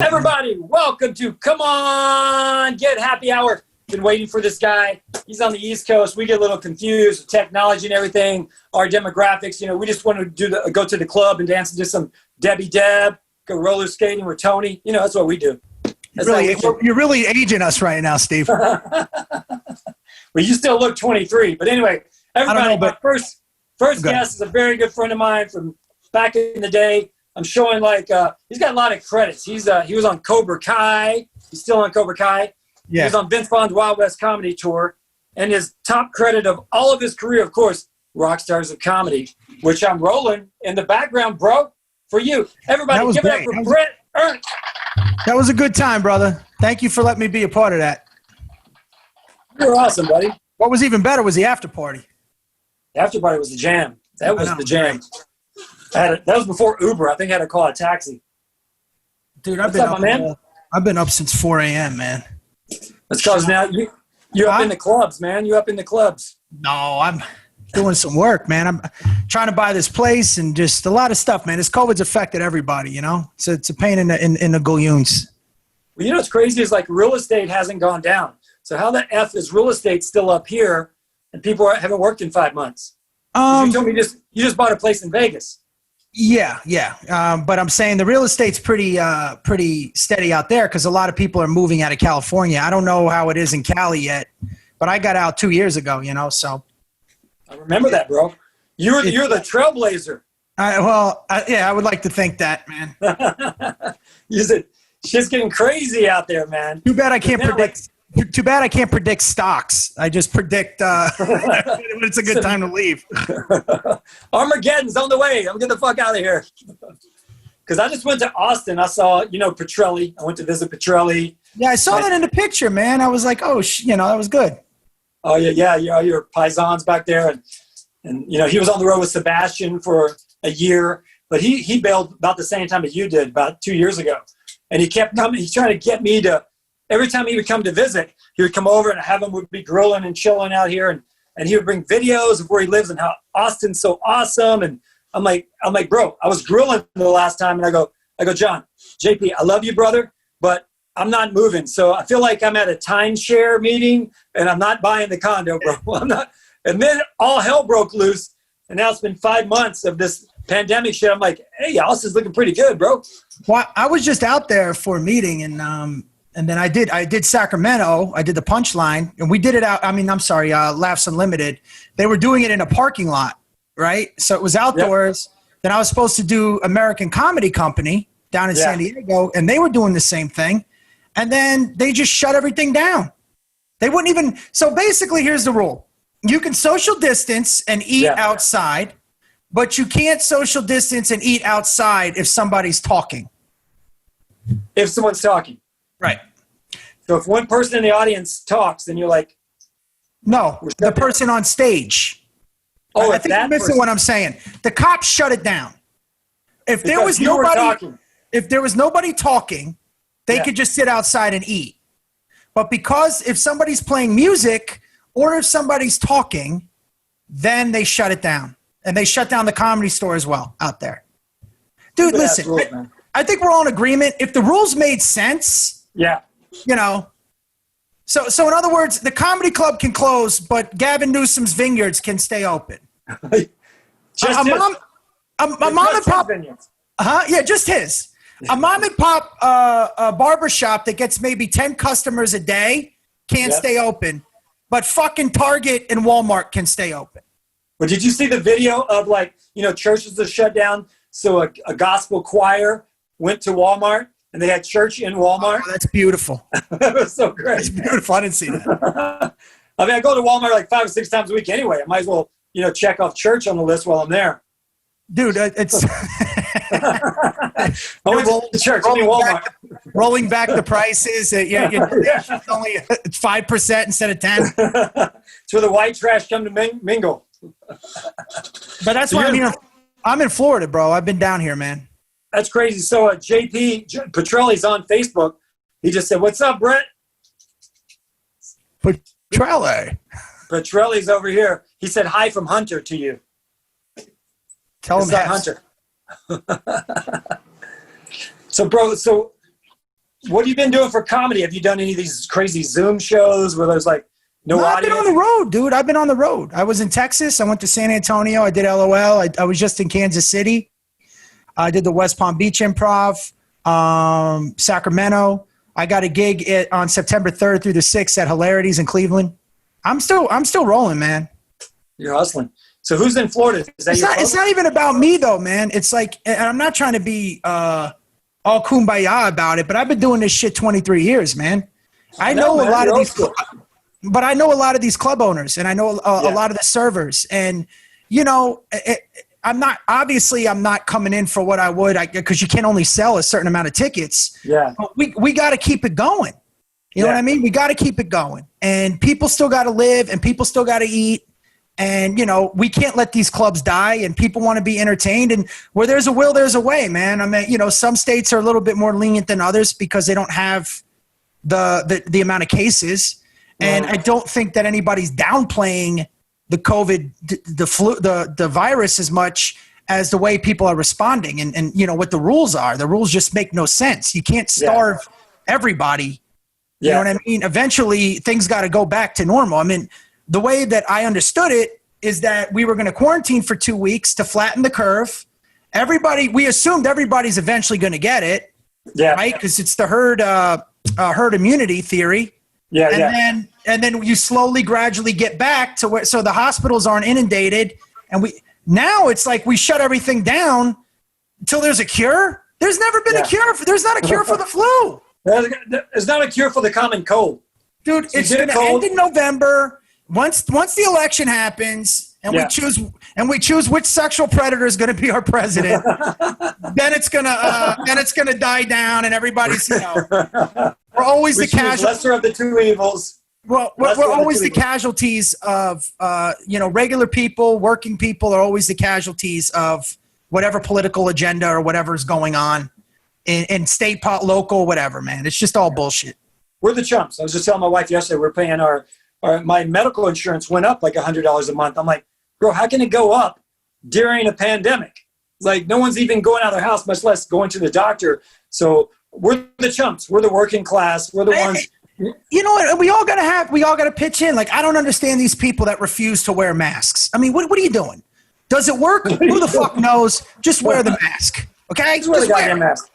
Everybody, welcome to Come On Get Happy Hour. Been waiting for this guy. He's on the East Coast. We get a little confused with technology and everything, our demographics. You know, we just want to go to the club and dance to some Debbie Deb, go roller skating with Tony. You know, that's what we do. You're really aging us right now, Steve. Well, you still look 23. But anyway, everybody, my first guest is a very good friend of mine from back in the day. I'm showing he's got a lot of credits. He was on Cobra Kai. He's still on Cobra Kai. Yeah. He was on Vince Vaughn's Wild West Comedy Tour. And his top credit of all of his career, of course, Rock Stars of Comedy, which I'm rolling in the background, bro, for you. Everybody, give it up for BRET ERNST. That was a good time, brother. Thank you for letting me be a part of that. You're awesome, buddy. What was even better was the after party. The after party was the jam. That was the jam. That was before Uber. I think I had to call a taxi. Dude, I've been up since 4 a.m., man. That's because now you're up in the clubs, man. You up in the clubs. No, I'm doing some work, man. I'm trying to buy this place and just a lot of stuff, man. This COVID's affected everybody, you know? So it's a pain in the galloons. Well, you know what's crazy is real estate hasn't gone down. So how the F is real estate still up here and people haven't worked in 5 months? You told me you just bought a place in Vegas. Yeah. But I'm saying the real estate's pretty steady out there because a lot of people are moving out of California. I don't know how it is in Cali yet, but I got out 2 years ago, you know, so. I remember that, bro. You're the trailblazer. I would like to think that, man. You said, shit's getting crazy out there, man. Too bad I can't predict. Too bad I can't predict stocks. I just predict when it's a good time to leave. Armageddon's on the way. I'm getting the fuck out of here. Because I just went to Austin. I saw, Petrelli. I went to visit Petrelli. Yeah, I saw that in the picture, man. I was like, oh, that was good. Oh, yeah. Your paisans back there. And he was on the road with Sebastian for a year. But he bailed about the same time that you did, about 2 years ago. And he kept coming. He's trying to get me to. Every time he would come to visit, he would come over and have him would be grilling and chilling out here. And he would bring videos of where he lives and how Austin's so awesome. And I'm like, bro, I was grilling the last time. And I go, John, JP, I love you, brother, but I'm not moving. So I feel like I'm at a timeshare meeting and I'm not buying the condo, bro. I'm not. And then all hell broke loose. And now it's been 5 months of this pandemic shit. I'm like, hey, Austin's looking pretty good, bro. Well, I was just out there for a meeting and then I did Sacramento. I did the Punchline, and we did it out. Laughs Unlimited. They were doing it in a parking lot, right? So it was outdoors. Yep. Then I was supposed to do American Comedy Company down in San Diego, and they were doing the same thing. And then they just shut everything down. They wouldn't even. So basically, here's the rule: you can social distance and eat outside, but you can't social distance and eat outside if somebody's talking. If someone's talking. Right. So if one person in the audience talks, then you're like, no, the person on stage. Oh, I think you're missing what I'm saying. The cops shut it down. If there was nobody talking, they could just sit outside and eat. But because if somebody's playing music or if somebody's talking, then they shut it down. And they shut down the Comedy Store as well out there. Dude, listen, I think we're all in agreement. If the rules made sense, So in other words, the comedy club can close, but Gavin Newsom's vineyards can stay open. Just mom and pop. Just his. A mom and pop barber shop that gets maybe 10 customers a day can't stay open, but fucking Target and Walmart can stay open. But did you see the video of churches are shut down? So a gospel choir went to Walmart. And they had church in Walmart. Oh, that's beautiful. That was so great. That's beautiful. I didn't see that. I go to Walmart like 5 or 6 times a week anyway. I might as well, check off church on the list while I'm there. Dude, it's... I went to church. Rolling back the prices. It's only 5% instead of 10. It's where the white trash come to mingle. But that's why I'm in Florida, bro. I've been down here, man. That's crazy. So JP Petrelli's on Facebook. He just said, "What's up, Brett?" Petrelli's over here. He said hi from Hunter to you. Tell him Hunter. So, bro, what have you been doing for comedy? Have you done any of these crazy Zoom shows where there's like no audience? I've been on the road, dude. I've been on the road. I was in Texas. I went to San Antonio. I did LOL. I was just in Kansas City. I did the West Palm Beach Improv, Sacramento. I got a gig on September 3rd through the 6th at Hilarities in Cleveland. I'm still rolling, man. You're hustling. So who's in Florida? Is that It's not even about me though, man. It's like, and I'm not trying to be all kumbaya about it, but I've been doing this shit 23 years, man. I know a lot of these, but I know a lot of these club owners, and I know a lot of the servers, and you know, I'm not coming in for what I would, because you can only sell a certain amount of tickets. Yeah. But we got to keep it going. You know what I mean? We got to keep it going, and people still got to live, and people still got to eat. And, you know, we can't let these clubs die, and people want to be entertained. And where there's a will, there's a way, man. I mean, you know, some states are a little bit more lenient than others because they don't have the amount of cases. And I don't think that anybody's downplaying the COVID, the flu, the virus as much as the way people are responding and, you know, what the rules are. The rules just make no sense. You can't starve everybody. You know what I mean? Eventually things got to go back to normal. I mean, the way that I understood it is that we were going to quarantine for 2 weeks to flatten the curve. We assumed everybody's eventually going to get it, right? Because it's the herd immunity theory. And then you slowly, gradually get back to where, so the hospitals aren't inundated. And now it's like we shut everything down until there's a cure. There's never been a cure. There's not a cure for the flu. There's not a cure for the common cold. Dude, it's going to end in November. Once the election happens and we choose which sexual predator is going to be our president, then it's gonna die down, and everybody's, you know, we're always the casualties. Lesser of the two evils. Well, we're always the casualties of you know, regular people, working people are always the casualties of whatever political agenda or whatever is going on in state, local, whatever, man. It's just all bullshit. We're the chumps. I was just telling my wife yesterday, we're paying my medical insurance went up like $100 a month. I'm like, bro, how can it go up during a pandemic? Like, no one's even going out of their house, much less going to the doctor. So we're the chumps. We're the working class. We're the ones. You know what? We all gotta pitch in. Like, I don't understand these people that refuse to wear masks. I mean, what are you doing? Does it work? Who the fuck knows? Just wear the mask. Okay? Just wear the goddamn mask.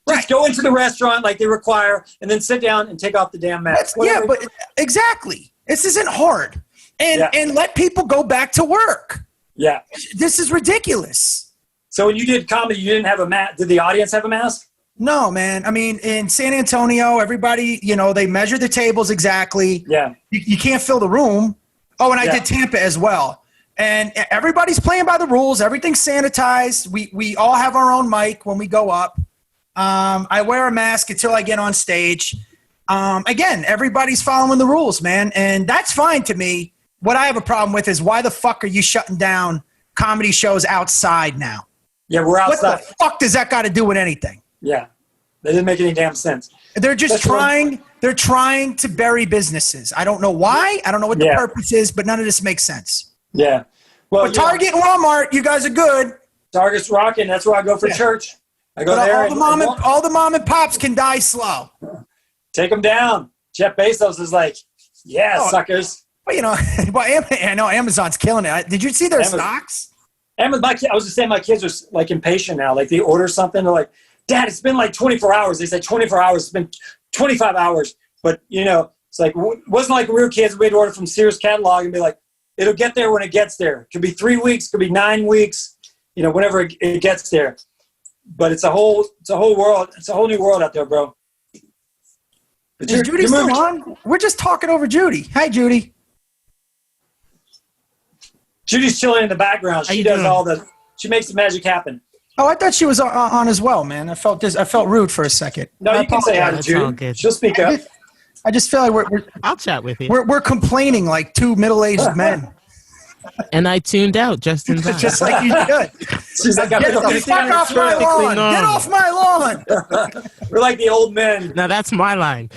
Just go into the restaurant like they require and then sit down and take off the damn mask. Yeah, but exactly. This isn't hard. And let people go back to work. Yeah. This is ridiculous. So when you did comedy, you didn't have a mask. Did the audience have a mask? No, man. I mean, in San Antonio, everybody, you know, they measure the tables exactly. Yeah. You can't fill the room. Oh, and I did Tampa as well. And everybody's playing by the rules. Everything's sanitized. We all have our own mic when we go up. I wear a mask until I get on stage. Again, everybody's following the rules, man. And that's fine to me. What I have a problem with is why the fuck are you shutting down comedy shows outside now? Yeah, we're outside. What the fuck does that got to do with anything? Yeah. That didn't make any damn sense. They're just they're trying to bury businesses. I don't know why. I don't know what the purpose is, but none of this makes sense. Yeah. Well, but Target and Walmart, you guys are good. Target's rocking. That's where I go for church. I go there. All the mom and pops can die slow. Take them down. Jeff Bezos is like, suckers. Well, you know, I know Amazon's killing it. Did you see their stocks? I was just saying, my kids are like impatient now. Like, they order something, they're like, Dad, it's been like 24 hours. They said 24 hours. It's been 25 hours. But, you know, it's like, it wasn't like we were kids. We'd order from Sears catalog and be like, it'll get there when it gets there. It could be 3 weeks, could be 9 weeks, you know, whenever it gets there. But it's a whole world. It's a whole new world out there, bro. But is Judy still on? We're just talking over Judy. Hi, Judy. Judy's chilling in the background. She she makes the magic happen. Oh, I thought she was on as well, man. I felt rude for a second. No, you can say hi to Judy. She'll speak up. I just feel like I'll chat with you. We're complaining like two middle-aged men. And I tuned out just in time. Just like you should. She's like, get the fuck off my lawn. Get off my lawn. We're like the old men. Now that's my line.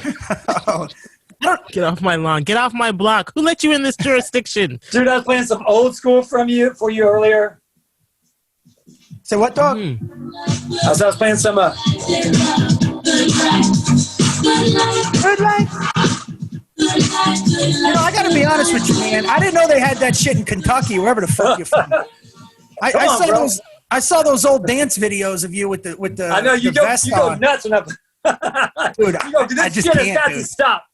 Get off my lawn. Get off my block. Who let you in this jurisdiction? Dude, I was playing some old school for you earlier. Say what, dog? I was playing some Good life. You know, I got to be honest with you, man. I didn't know they had that shit in Kentucky, wherever the fuck you're from. I saw those old dance videos of you with the I know you the go vest on. nuts when Dude, this I just shit has can't, got dude. to stop.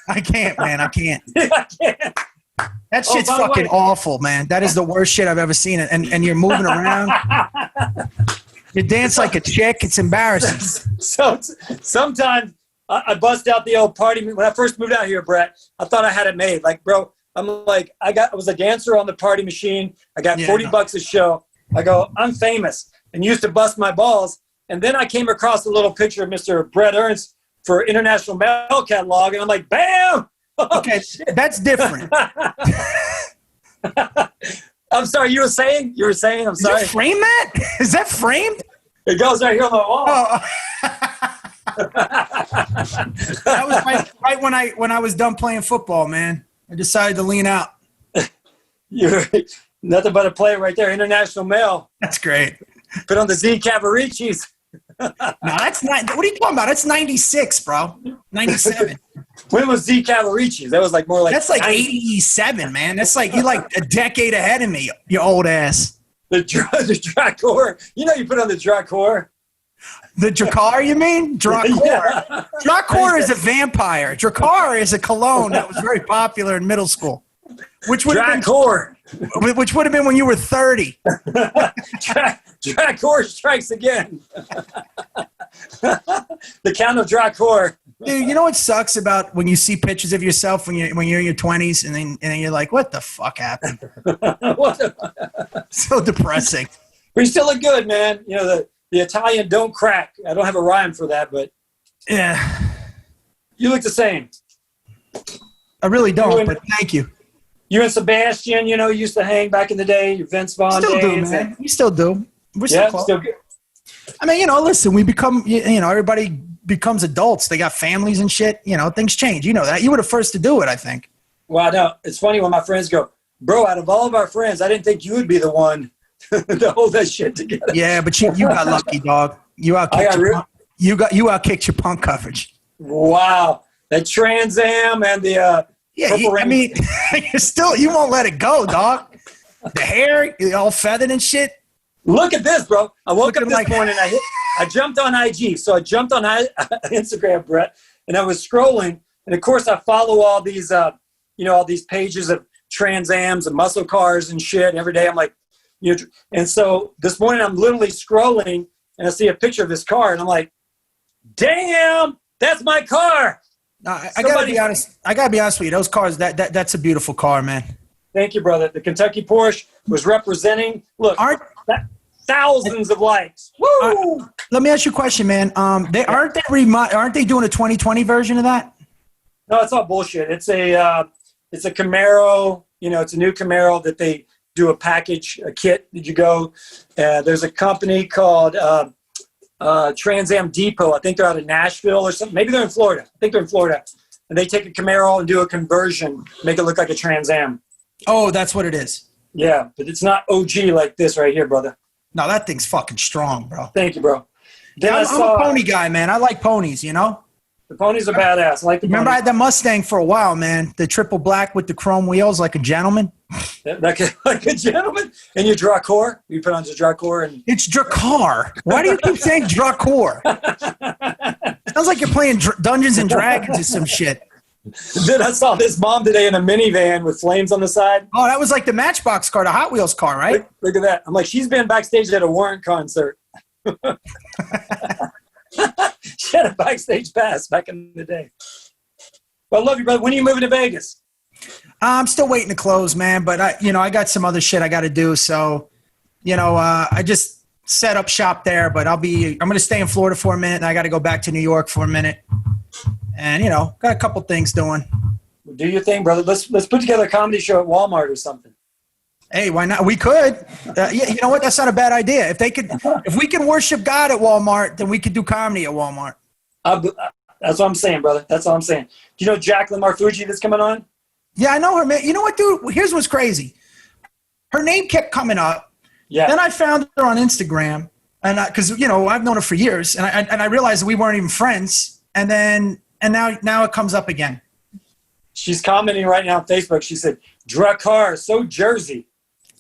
I can't, man. I can't. I can't. That shit's by the fucking way. awful, man. That is the worst shit I've ever seen. And you're moving around. You dance like a chick. It's embarrassing. So sometimes I bust out the old party. When I first moved out here, Brett, I thought I had it made. Like, bro, I'm like, I was a dancer on the party machine. I got $40 a show. I go, I'm famous, and used to bust my balls. And then I came across a little picture of Mr. BRET ERNST for International Mail Catalog, and I'm like, bam! Okay, that's different. I'm sorry, you were saying? I'm sorry. Did you frame that? Is that framed? It goes right here on the wall. Oh. That was right when I was done playing football, man. I decided to lean out. You're nothing but a player right there. International Mail. That's great. Put on the Z Cavaricis. No, that's not. What are you talking about? That's 96, bro. 97. When was Z Cavaricis? That was like more like. That's like 90. 87, man. That's like you're like a decade ahead of me, you old ass. The Dracor. You know you put on the Dracor. The Dracar, you mean? Dracor. Yeah. Dracor is a vampire. Dracar is a cologne that was very popular in middle school. Which would have Dracor. been when you were 30. Dracor strikes again. The Count of Dracor. Dude, you know what sucks about when you see pictures of yourself when you're in your 20s and then you're like, what the fuck happened? So depressing. But you still look good, man. You know, the Italian don't crack. I don't have a rhyme for that, but Yeah. you look the same. I really don't, but thank you. You and Sebastian, you know, used to hang back in the day. Your Vince Vaughn Still do, days. man. We still do. We're still Yeah, close. still good. I mean, you know, listen, we become, you know, everybody becomes adults. They got families and shit. You know, things change. You know that. You were the first to do it, I think. Well, I know. It's funny when my friends go, bro, out of all of our friends, I didn't think you would be the one to hold that shit together. Yeah, but you got lucky, dog. You outkicked you outkicked your punk coverage. Wow. That Trans Am and the I mean, you won't let it go, dog. The hair, all feathered and shit. Look at this, bro. I woke up Looking this like- morning. I jumped on IG. So I jumped on Instagram, Brett, and I was scrolling. And of course, I follow all these, all these pages of Trans Ams and muscle cars and shit. And every day I'm like, and so this morning I'm literally scrolling and I see a picture of this car and I'm like, damn, that's my car. No, I gotta be honest. I gotta be honest with you. Those cars, that's a beautiful car, man. Thank you, brother. The Kentucky Porsche was representing. Look, thousands of likes. Woo! Let me ask you a question, man. Aren't they doing a 2020 version of that? No, it's all bullshit. It's a Camaro. You know, it's a new Camaro that they do a kit. Did you go? There's a company called Trans Am Depot. I think they're out of Nashville or something. Maybe they're in Florida. I think they're in Florida. And they take a Camaro and do a conversion, make it look like a Trans Am. Oh, that's what it is. Yeah, but it's not OG like this right here, brother. No, that thing's fucking strong, bro. Thank you, bro. Then I'm a pony guy, man. I like ponies, you know? The ponies are badass. I like the Remember, I ponies. had the Mustang for a while, man. The triple black with the chrome wheels, like a gentleman. Like a gentleman. And you Dracor. You put on your Dracor. And It's Dracar. Why do you keep saying Dracor? Sounds like you're playing Dungeons and Dragons or some shit. then I saw this mom today in a minivan with flames on the side. Oh, that was like the Matchbox car, the Hot Wheels car, right? Look at that. I'm like, she's been backstage at a Warrant concert. She had a backstage pass back in the day. Well, I love you, brother. When are you moving to Vegas? I'm still waiting to close, man. But I got some other shit I got to do. So, I just set up shop there. But I'm going to stay in Florida for a minute, and I got to go back to New York for a minute. And got a couple things doing. Do your thing, brother. Let's put together a comedy show at Walmart or something. Hey, why not? We could. You know what? That's not a bad idea. If we can worship God at Walmart, then we could do comedy at Walmart. That's what I'm saying, brother. That's all I'm saying. Do you know JACLYN MARFUGGI that's coming on? Yeah, I know her, man. You know what, dude? Here's what's crazy. Her name kept coming up. Yeah. Then I found her on Instagram, and because I've known her for years, and I realized we weren't even friends. And then and now it comes up again. She's commenting right now on Facebook. She said, Drakkar, so Jersey.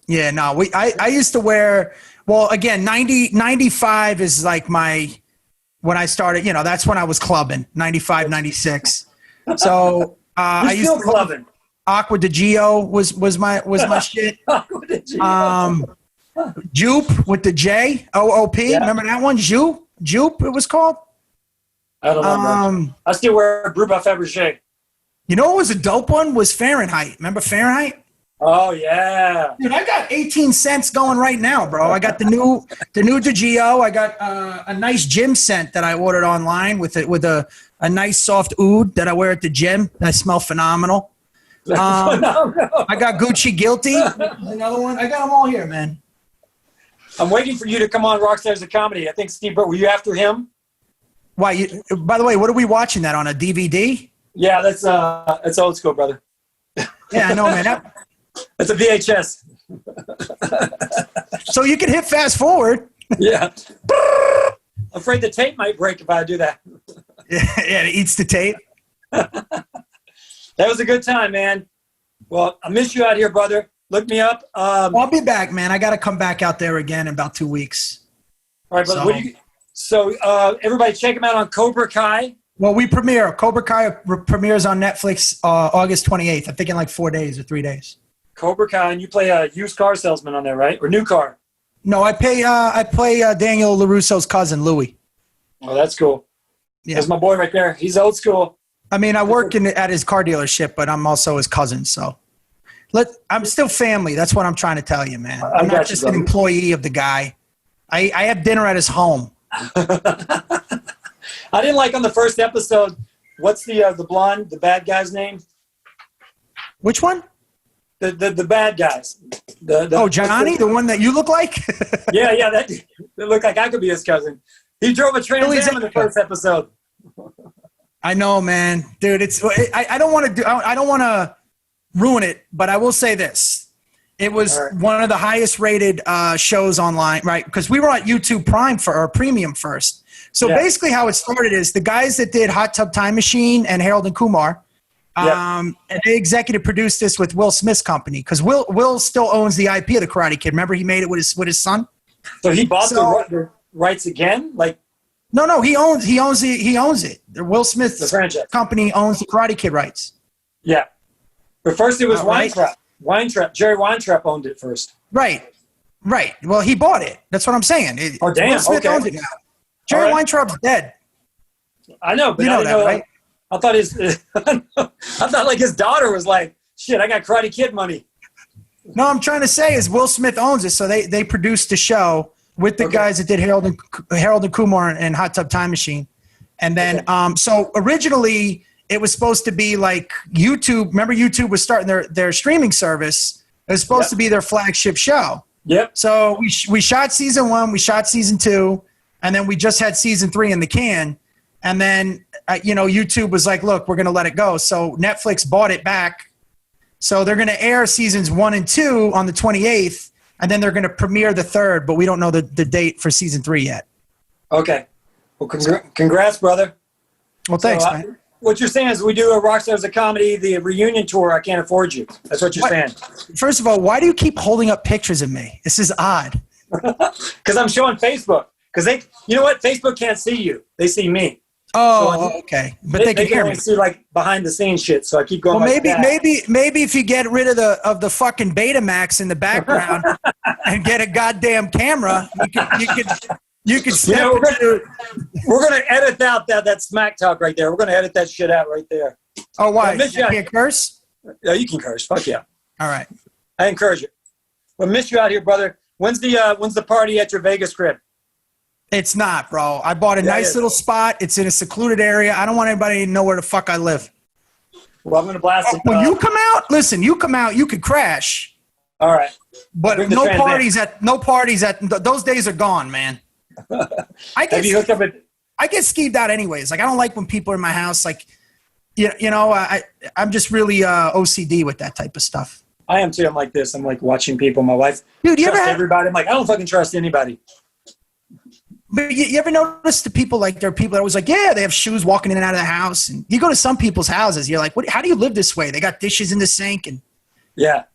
Yeah, no, I used to wear, well, again, 95 is like when I started, that's when I was clubbing, 95, 96. So I used still to clubbing. Aqua de Gio was my shit. Aqua de Gio. Jupe with the J, O-O-P. Yeah. Remember that one? Jupe it was called? I don't know. I still wear Brew by Fabergé. You know what was a dope one? Was Fahrenheit. Remember Fahrenheit? Oh, yeah. Dude, I got 18 cents going right now, bro. I got the new DiGio. I got a nice gym scent that I ordered online with a nice soft oud that I wear at the gym. I smell phenomenal. I got Gucci Guilty. Another one. I got them all here, man. I'm waiting for you to come on Rockstars of Comedy. I think Steve, were you after him? Why? By the way, what are we watching that on, a DVD? Yeah, that's old school, brother. Yeah, I know, man. It's a VHS. So you can hit fast forward. Yeah. I'm afraid the tape might break if I do that. Yeah, it eats the tape. That was a good time, man. Well, I miss you out here, brother. Look me up. I'll be back, man. I got to come back out there again in about 2 weeks. All right, brother. So everybody check him out on Cobra Kai. Well, Cobra Kai premieres on Netflix August 28th. I think in like 4 days or 3 days. Cobra Kai, and you play a used car salesman on there, right? Or new car? No, I play Daniel LaRusso's cousin, Louis. Oh, that's cool. Yeah. That's my boy right there. He's old school. I mean, I work at his car dealership, but I'm also his cousin. So I'm still family. That's what I'm trying to tell you, man. I'm not just an employee of the guy. I have dinner at his home. I didn't like on the first episode, what's the blonde, the bad guy's name? Which one? The bad guys. Johnny, the one that you look like? Yeah, that looked like I could be his cousin. He drove a Trans Am in the first episode. I know, man. Dude, I don't want to ruin it, but I will say this. It was one of the highest rated shows online, right? Because we were on YouTube Prime for our premium first. So basically how it started is the guys that did Hot Tub Time Machine and Harold and Kumar, and they executive produced this with Will Smith's company, because Will still owns the IP of the Karate Kid. Remember, he made it with his son. So he bought the rights again, like. No, he owns it. The Will Smith's the franchise company owns the Karate Kid rights. Yeah, but first it was Weintraub. Jerry Weintraub owned it first. Right. Well, he bought it. That's what I'm saying. Damn. Will Smith owns it now. Jerry Weintraub's dead. I know, but you know that, right? I thought I thought like his daughter was like, shit, I got Karate Kid money. No, I'm trying to say is Will Smith owns it, so they produced the show with the guys that did Harold and Kumar and Hot Tub Time Machine. And then so originally it was supposed to be like YouTube. Remember, YouTube was starting their streaming service. It was supposed to be their flagship show. Yep. So we shot season 1, we shot season 2, and then we just had season 3 in the can. And then, YouTube was like, look, we're going to let it go. So Netflix bought it back. So they're going to air seasons 1 and 2 on the 28th, and then they're going to premiere the 3rd, but we don't know the date for season 3 yet. Okay. Well, congrats, brother. Well, thanks, man. What you're saying is we do a Rockstars of Comedy, the reunion tour, I can't afford you. That's what you're saying. First of all, why do you keep holding up pictures of me? This is odd. Because I'm showing Facebook. Because you know what? Facebook can't see you. They see me. Oh, so okay. But they can hear me. See like behind the scenes shit. So I keep going. Well, maybe if you get rid of the fucking Betamax in the background and get a goddamn camera, you can step we're gonna edit out that smack talk right there. We're gonna edit that shit out right there. Oh, why? You can't curse? Yeah, you can curse. Fuck yeah. All right. I encourage you. Well, miss you out here, brother. When's the party at your Vegas crib? It's not, bro. I bought a nice little spot. It's in a secluded area. I don't want anybody to know where the fuck I live. Well, I'm gonna blast it. When you come out, listen. You come out, you could crash. All right. But no parties at those days are gone, man. I get skeeved out anyways. Like, I don't like when people are in my house. Like, I'm just really OCD with that type of stuff. I am too. I'm like this. I'm like watching people. My wife. Dude, you ever everybody? I'm like, I don't fucking trust anybody. But you ever notice the people, like there are people that always like, yeah, they have shoes walking in and out of the house. And you go to some people's houses, you're like, how do you live this way? They got dishes in the sink. And Yeah,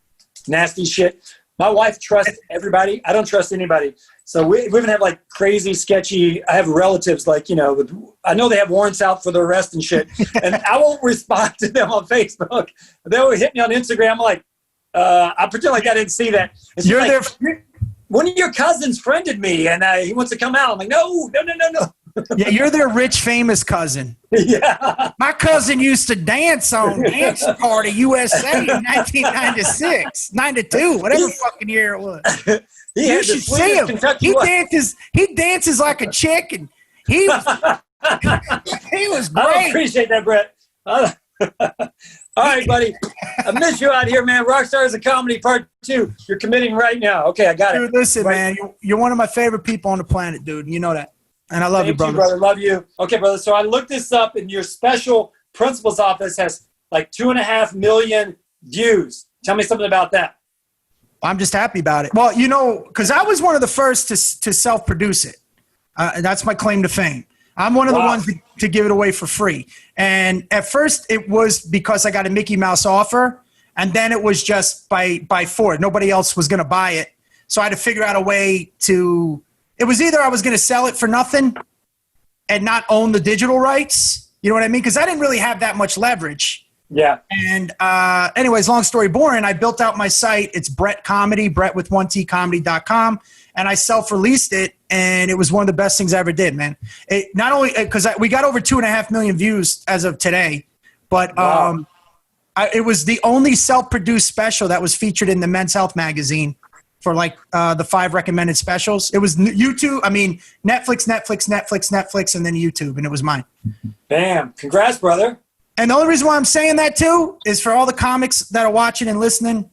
nasty shit. My wife trusts everybody. I don't trust anybody. So we even have like crazy, sketchy. I have relatives like, I know they have warrants out for their arrest and shit. And I won't respond to them on Facebook. They'll hit me on Instagram. I'm like, I pretend like I didn't see that. you're like, there. One of your cousins friended me and he wants to come out. I'm like, no. Yeah, you're their rich, famous cousin. Yeah. My cousin used to dance on Dance Party USA in 1996, 92, whatever fucking year it was. You should see him. He dances like a chick, and he was great. I appreciate that, Brett. All right, buddy. I miss you out here, man. Rockstars of Comedy Part 2. You're committing right now. Okay, I got it. Dude, listen, man. You're one of my favorite people on the planet, dude. You know that. And I love you, brother. Brother. Love you. Okay, brother. So I looked this up, and your special principal's office has like 2.5 million views. Tell me something about that. I'm just happy about it. Well, because I was one of the first to self-produce it. That's my claim to fame. I'm one of the ones to give it away for free. And at first, it was because I got a Mickey Mouse offer, and then it was just by Ford. Nobody else was going to buy it. So I had to figure out a way to – it was either I was going to sell it for nothing and not own the digital rights. You know what I mean? Because I didn't really have that much leverage. Yeah. And anyways, long story boring, I built out my site. It's Brett Comedy, Brett with 1T comedy.com. And I self-released it, and it was one of the best things I ever did, man. It not only because we got over 2.5 million views as of today, but it was the only self-produced special that was featured in the Men's Health magazine for like the 5 recommended specials. It was YouTube. I mean, Netflix, and then YouTube, and it was mine. Bam. Congrats, brother. And the only reason why I'm saying that too is for all the comics that are watching and listening.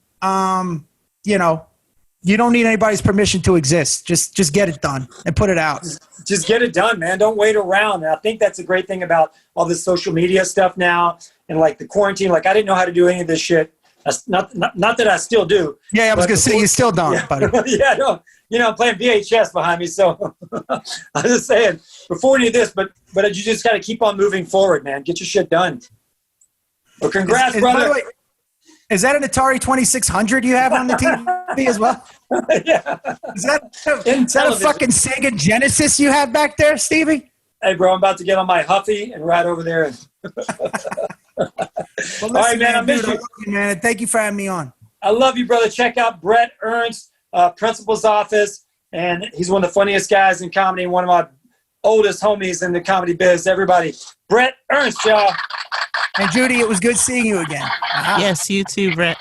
You don't need anybody's permission to exist. Just get it done and put it out. Just get it done, man. Don't wait around. And I think that's a great thing about all this social media stuff now and like the quarantine. Like I didn't know how to do any of this shit. That's not that I still do. Yeah, I was gonna say you still don't, yeah, buddy. Yeah, no. I'm playing VHS behind me, so I'm just saying before any of this, but you just got to keep on moving forward, man. Get your shit done. Well, congrats, brother. By the way, is that an Atari 2600 you have on the TV as well? Yeah. Is that a fucking Sega Genesis you have back there, Stevie? Hey, bro, I'm about to get on my Huffy and ride over there. Well, listen, all right, man. I miss you. I love you, man. Thank you for having me on. I love you, brother. Check out Brett Ernst, Principal's Office. And he's one of the funniest guys in comedy and one of my oldest homies in the comedy biz. Everybody, Brett Ernst, y'all. And Judy, it was good seeing you again. Uh-huh. Yes, you too, Brett.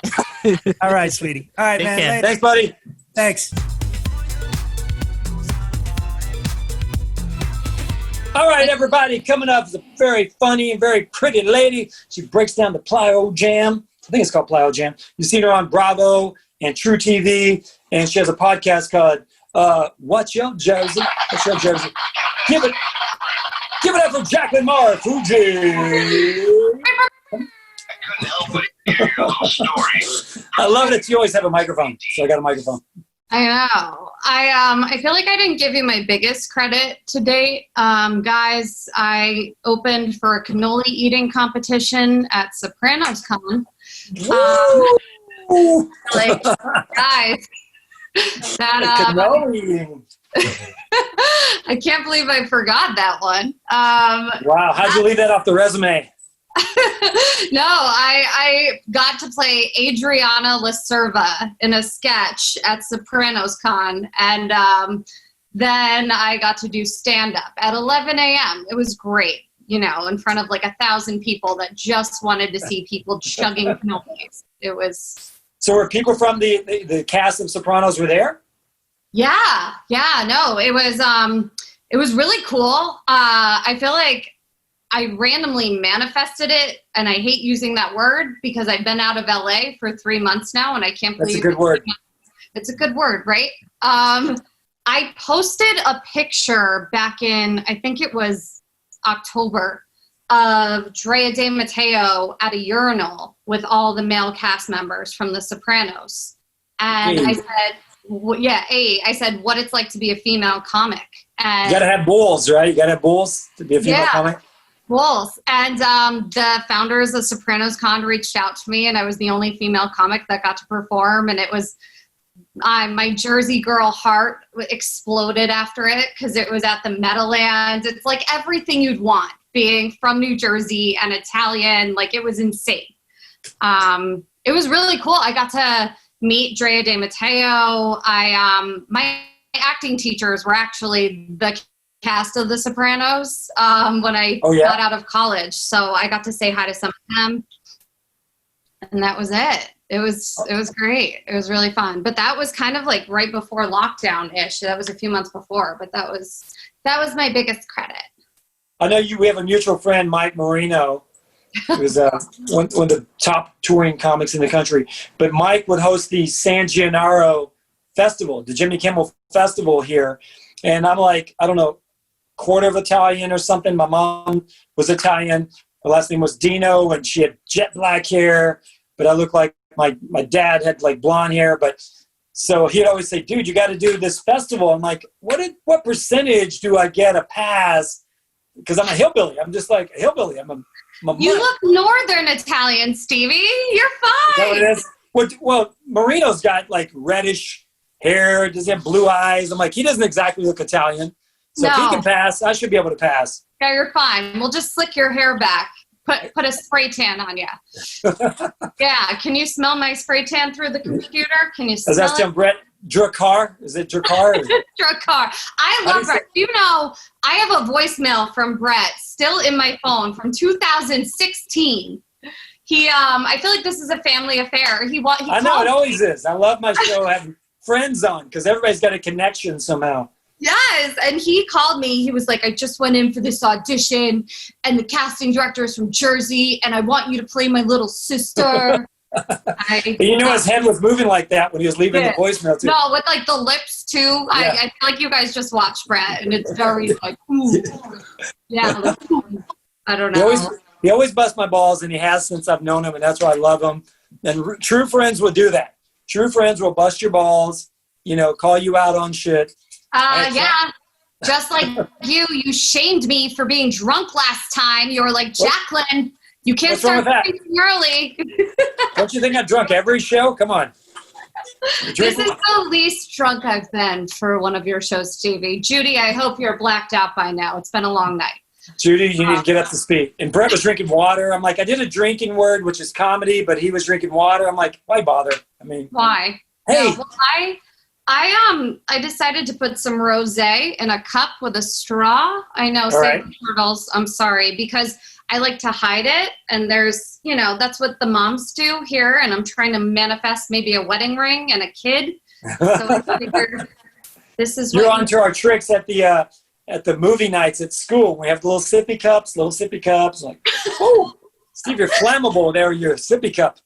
All right, sweetie. All right, Take man. care. Later. Thanks, buddy. Thanks. All right, everybody. Coming up is a very funny and very pretty lady. She breaks down the Plyo Jam. I think it's called Plyo Jam. You've seen her on Bravo and True TV, and she has a podcast called What's Your Jersey? What's Your Jersey? Give it up for JACLYN MARFUGGI. I love that you always have a microphone, so I got a microphone. I know. I feel like I didn't give you my biggest credit to date. Guys, I opened for a cannoli eating competition at Sopranos Con. Like, guys, that Cannoli eating. I can't believe I forgot that one. Wow, how'd you leave that off the resume? No, I got to play Adriana Lacerva in a sketch at Sopranos Con, and then I got to do stand-up at 11 a.m. It was great, in front of like 1,000 people that just wanted to see people chugging cannolis. It was... So were people from the cast of Sopranos were there? Yeah, no, it was really cool. I feel like I randomly manifested it, and I hate using that word because I've been out of LA for 3 months now, and I can't believe that's a good word. It's a good word, right? I posted a picture back in, I think it was October, of Drea De Matteo at a urinal with all the male cast members from The Sopranos. And I said, yeah, I said what it's like to be a female comic. And You got to have bulls, right? You got to have bulls to be a female comic. Bulls. And the founders of Sopranos Con reached out to me, and I was the only female comic that got to perform. And it was my Jersey girl heart exploded after it because it was at the Meadowlands. It's like everything you'd want, being from New Jersey and Italian. Like, it was insane. It was really cool. I got to meet Drea De Matteo. My acting teachers were actually the cast of The Sopranos when I got out of college. So I got to say hi to some of them, and that was it. It was great. It was really fun. But that was kind of like right before lockdown-ish. That was a few months before, but that was my biggest credit. I know we have a mutual friend, Mike Marino, who's one of the top touring comics in the country. But Mike would host the San Gennaro Festival, the Jimmy Kimmel Festival here. And I'm like, I don't know, quarter of Italian or something. My mom was Italian. Her last name was Dino, and she had jet black hair. But I looked like my dad had like blonde hair. But so he'd always say, dude, you got to do this festival. I'm like, what percentage do I get a pass? Because I'm a hillbilly. I'm just like a hillbilly. You look Northern Italian, Stevie. You're fine. Is that what it is? Well, Marino's got like reddish hair. Does he have blue eyes? I'm like, he doesn't exactly look Italian. So if he can pass, I should be able to pass. Yeah, you're fine. We'll just slick your hair back. Put a spray tan on you. Yeah. Can you smell my spray tan through the computer? Can you smell it? Is that BRET ERNST? Is it Dracar? Dracar. I love Brett. You know, I have a voicemail from Brett still in my phone from 2016. I feel like this is a family affair. I know, it always is. I love my show having friends on because everybody's got a connection somehow. Yes, and he called me. He was like, I just went in for this audition, and the casting director is from Jersey, and I want you to play my little sister. You know, his head was moving like that when he was leaving the voicemail too. No, with like the lips too. Yeah. I feel like you guys just watched Brett, and it's very like, ooh. Yeah. Like, I don't know. He always busts my balls, and he has since I've known him, and that's why I love him. And true friends will do that. True friends will bust your balls, call you out on shit. Yeah. Just like you shamed me for being drunk last time. You were like, JACLYN, you can't start drinking early. Don't you think I'm drunk every show? Come on. This is the least drunk I've been for one of your shows, Stevie. Judy, I hope you're blacked out by now. It's been a long night. Judy, you need to get up to speed. And Brett was drinking water. I'm like, I did a drinking word, which is comedy, but he was drinking water. I'm like, why bother? I mean, why? Hey. No, well, I decided to put some rosé in a cup with a straw. I know, Save the Turtles. I'm sorry, because I like to hide it, and there's, that's what the moms do here, and I'm trying to manifest maybe a wedding ring and a kid. So I figured this is you're on to our tricks at the movie nights at school. We have the little sippy cups. Like, oh, Steve, you're flammable there. You're a sippy cup.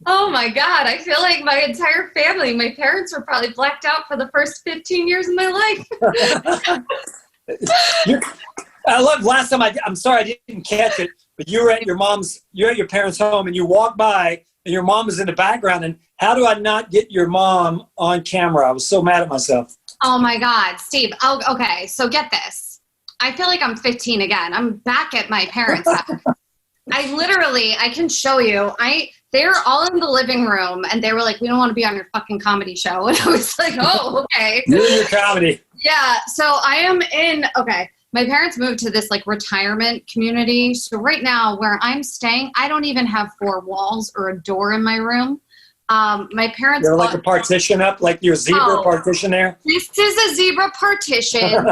Oh my God. I feel like my entire family, my parents were probably blacked out for the first 15 years of my life. I love last time I'm sorry I didn't catch it, but you're at your parents' home and you walk by and your mom is in the background. And how do I not get your mom on camera? I was so mad at myself. Oh my God, Steve. Oh, okay. So get this. I feel like I'm 15 again. I'm back at my parents' house. I can show you. They were all in the living room, and they were like, we don't want to be on your fucking comedy show. And I was like, oh, okay. You're in your comedy. Yeah. So I am my parents moved to this like retirement community. So right now where I'm staying, I don't even have 4 walls or a door in my room. My parents They're like a partition up, like your zebra partition there. This is a zebra partition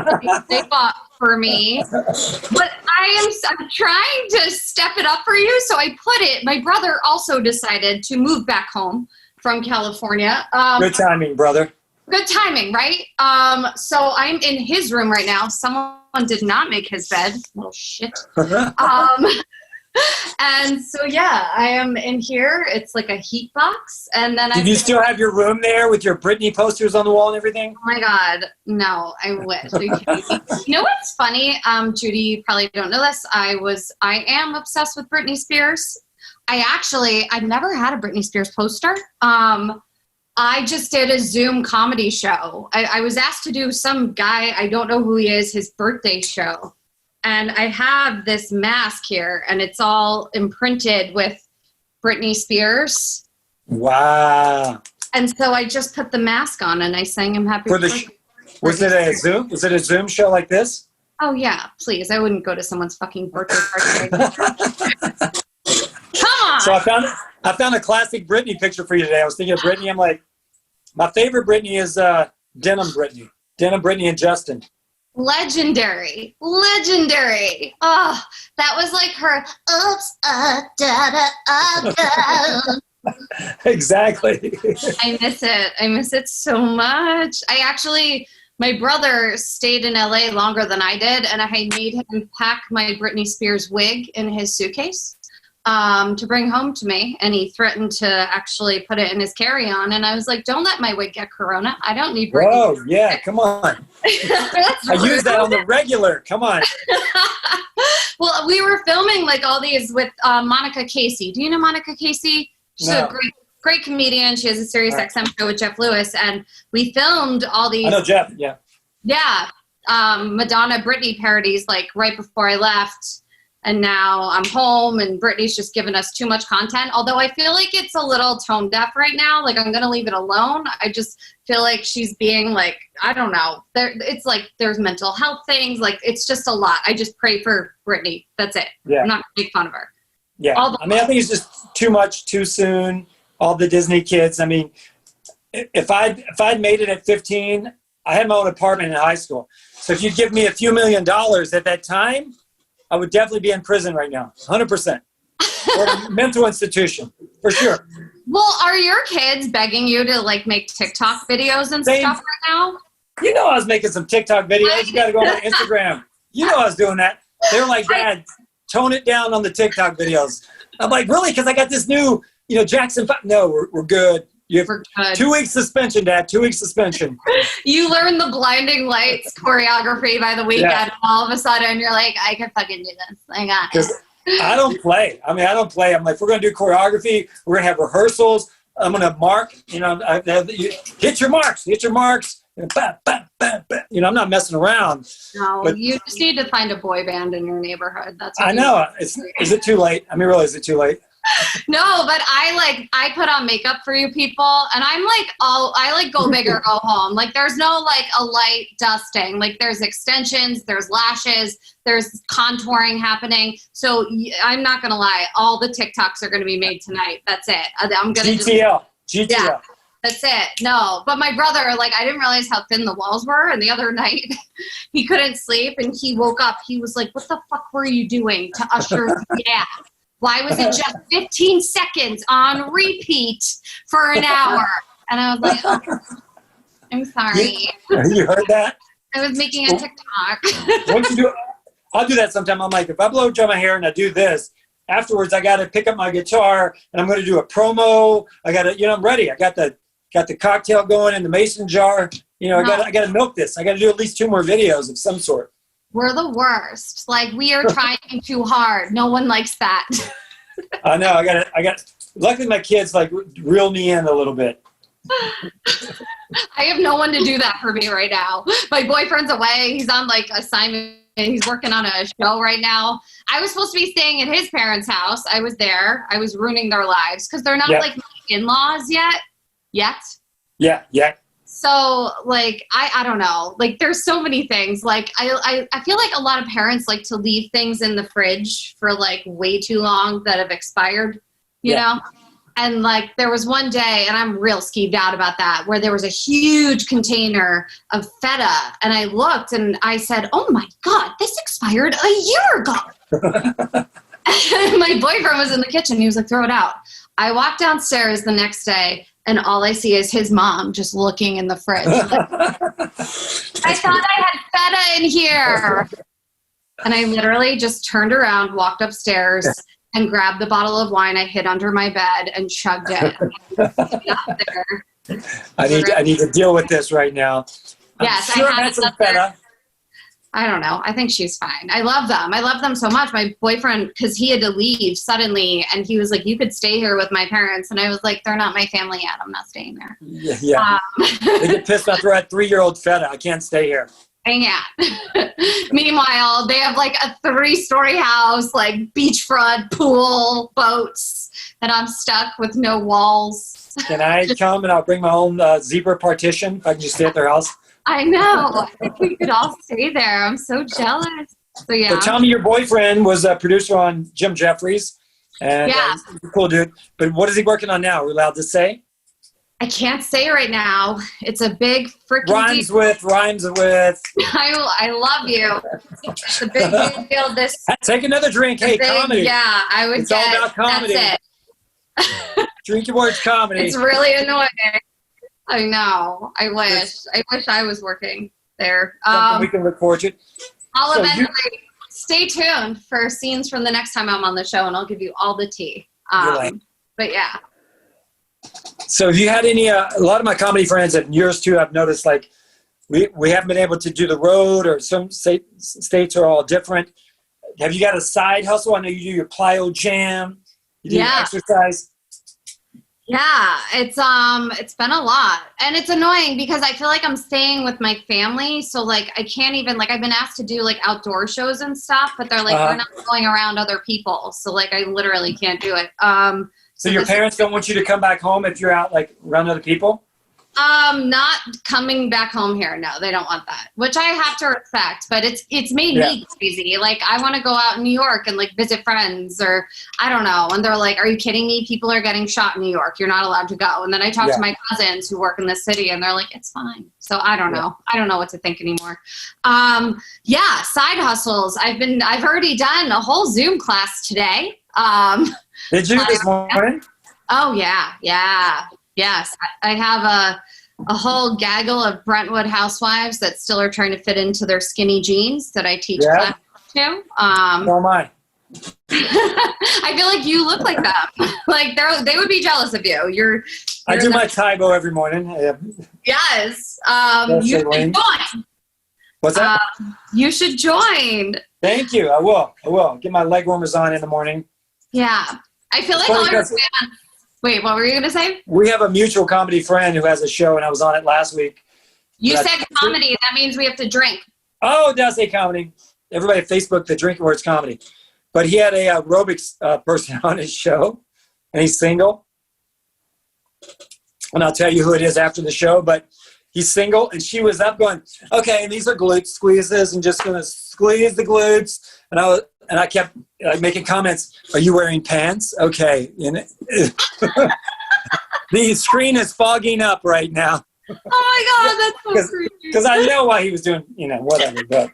they bought for me, but I'm trying to step it up for you. So I put it. My brother also decided to move back home from California. Good timing, brother. Good timing, right? So I'm in his room right now. Someone did not make his bed. Little shit. And so, yeah, I am in here. It's like a heat box. And then Do you still have your room there with your Britney posters on the wall and everything? Oh my God. No, I wish. You know what's funny? Judy, you probably don't know this. I am obsessed with Britney Spears. I've never had a Britney Spears poster. I just did a Zoom comedy show. I was asked to do some guy, I don't know who he is, his birthday show. And I have this mask here, and it's all imprinted with Britney Spears. Wow. And so I just put the mask on, and I sang him happy birthday. Was it a Zoom? Was it a Zoom show like this? Oh, yeah, please. I wouldn't go to someone's fucking birthday party. Come on. So I found a classic Britney picture for you today. I was thinking of Britney. I'm like, my favorite Britney is Denim Britney. Denim Britney and Justin. Legendary. Oh, that was like her, oops, down. Exactly. I miss it so much. My brother stayed in LA longer than I did, and I made him pack my Britney Spears wig in his suitcase to bring home to me, and he threatened to actually put it in his carry-on, and I was like, don't let my wig get corona. I don't need Britney. Whoa, yeah, come on. I use that on the regular. Come on. Well, we were filming like all these with Monica Casey. Do you know Monica Casey? She's a great comedian. She has a Sirius XM show with Jeff Lewis, and we filmed all these. I know Jeff. Yeah. Yeah, Madonna Britney parodies like right before I left, and now I'm home, and Britney's just given us too much content. Although I feel like it's a little tone deaf right now. Like I'm gonna leave it alone. I just feel like she's being like, I don't know. It's like there's mental health things. Like it's just a lot. I just pray for Britney. That's it. Yeah. I'm not gonna make fun of her. Yeah. I think it's just too much too soon. All the Disney kids. I mean, if I'd made it at 15, I had my own apartment in high school. So if you'd give me a few $1 million at that time, I would definitely be in prison right now, 100%. Or a mental institution, for sure. Well, are your kids begging you to like make TikTok videos and stuff right now? You know I was making some TikTok videos. You got to go on Instagram. You know I was doing that. They were like, Dad, tone it down on the TikTok videos. I'm like, really? Because I got this new, Jackson. No, we're good. You have 2 weeks suspension, Dad. 2 weeks suspension. You learned the blinding lights choreography by the weekend. Yeah. And all of a sudden, you're like, I can fucking do this. I got it. I don't play. I don't play. I'm like, we're going to do choreography. We're going to have rehearsals. I'm going to mark. Hit your marks. Hit your marks. Bah, bah, bah, bah. I'm not messing around. No, but you just need to find a boy band in your neighborhood. That's what I know. Is it too late? Really, is it too late? No, but I put on makeup for you people, and I'm like, I like go big or go home. Like there's no like a light dusting. Like there's extensions, there's lashes, there's contouring happening. So I'm not gonna lie, all the TikToks are gonna be made tonight. That's it. I'm gonna GTL. Yeah, that's it. No, but my brother, like I didn't realize how thin the walls were, and the other night he couldn't sleep, and he woke up. He was like, "What the fuck were you doing to usher?" Yeah. Why was it just 15 seconds on repeat for an hour? And I was like, oh, I'm sorry. You heard that? I was making a TikTok. What you do? I'll do that sometime. I'm like, if I blow dry my hair and I do this, afterwards I got to pick up my guitar and I'm going to do a promo. I got to, I'm ready. I got the cocktail going in the mason jar. I got to milk this. I got to do at least 2 more videos of some sort. We're the worst. Like we are trying too hard. No one likes that. I know. I got. Luckily, my kids like reel me in a little bit. I have no one to do that for me right now. My boyfriend's away. He's on like assignment. He's working on a show right now. I was supposed to be staying at his parents' house. I was there. I was ruining their lives because they're not like in-laws yet. Yeah. So, like, I don't know. Like, there's so many things. Like, I feel like a lot of parents like to leave things in the fridge for, like, way too long that have expired, you know? And, like, there was one day, and I'm real skeeved out about that, where there was a huge container of feta. And I looked, and I said, oh, my God, this expired a year ago. My boyfriend was in the kitchen. He was like, throw it out. I walked downstairs the next day, and all I see is his mom just looking in the fridge. Like, I thought I had feta in here. And I literally just turned around, walked upstairs, and grabbed the bottle of wine I hid under my bed and chugged it. I need to deal with this right now. Yes, I had some feta. I don't know. I think she's fine. I love them. I love them so much. My boyfriend, because he had to leave suddenly, and he was like, you could stay here with my parents. And I was like, they're not my family yet. I'm not staying there. Yeah. They get pissed after I had 3-year-old feta. I can't stay here. Hang out. Meanwhile, they have like a 3-story house, like beachfront, pool, boats, and I'm stuck with no walls. Can I come and I'll bring my own zebra partition if I can just stay at their house? I know. I think we could all stay there. I'm so jealous. So yeah. So tell me, your boyfriend was a producer on Jim Jeffries, and he's a cool dude. But what is he working on now? Are we allowed to say? I can't say right now. It's a big freaking Rhymes deal. with. I love you. It's a big deal. This Take another drink. Hey, comedy. Yeah, I would It's all about comedy. That's it. Drink your words, comedy. It's really annoying. I know. I wish I was working there. Something we can look forward to. I'll eventually stay tuned for scenes from the next time I'm on the show, and I'll give you all the tea. But yeah. So have you had any, a lot of my comedy friends and yours too, I've noticed like we haven't been able to do the road, or some states are all different. Have you got a side hustle? I know you do your plyo jam, you do exercise. Yeah, it's been a lot, and it's annoying because I feel like I'm staying with my family, so like I can't even, like I've been asked to do like outdoor shows and stuff, but they're like we're not going around other people, so like I literally can't do it. So your parents don't want you to come back home if you're out like around other people? Not coming back home here. No, they don't want that, which I have to respect, but it's made me crazy. Like I want to go out in New York and like visit friends, or I don't know. And they're like, are you kidding me? People are getting shot in New York. You're not allowed to go. And then I talk to my cousins who work in the city, and they're like, it's fine. So I don't know. I don't know what to think anymore. Side hustles. I've already done a whole Zoom class today. Did you this morning? Oh yeah. Yes, I have a whole gaggle of Brentwood housewives that still are trying to fit into their skinny jeans that I teach class to. So am I. I feel like you look like them. Like they would be jealous of you. I do my Taibo every morning. Yes. You should join. What's that? You should join. Thank you. I will. Get my leg warmers on in the morning. Yeah. I feel like all your fans. Wait, what were you going to say? We have a mutual comedy friend who has a show, and I was on it last week. You said comedy. That means we have to drink. Oh, it does say comedy. Everybody at Facebook, the drinking words comedy. But he had a aerobics person on his show, and he's single. And I'll tell you who it is after the show, but he's single, and she was up going, okay, and these are glute squeezes, and just going to squeeze the glutes. And I kept making comments. Are you wearing pants? Okay. The screen is fogging up right now. Oh my God, that's so creepy. Because I know why he was doing, whatever. But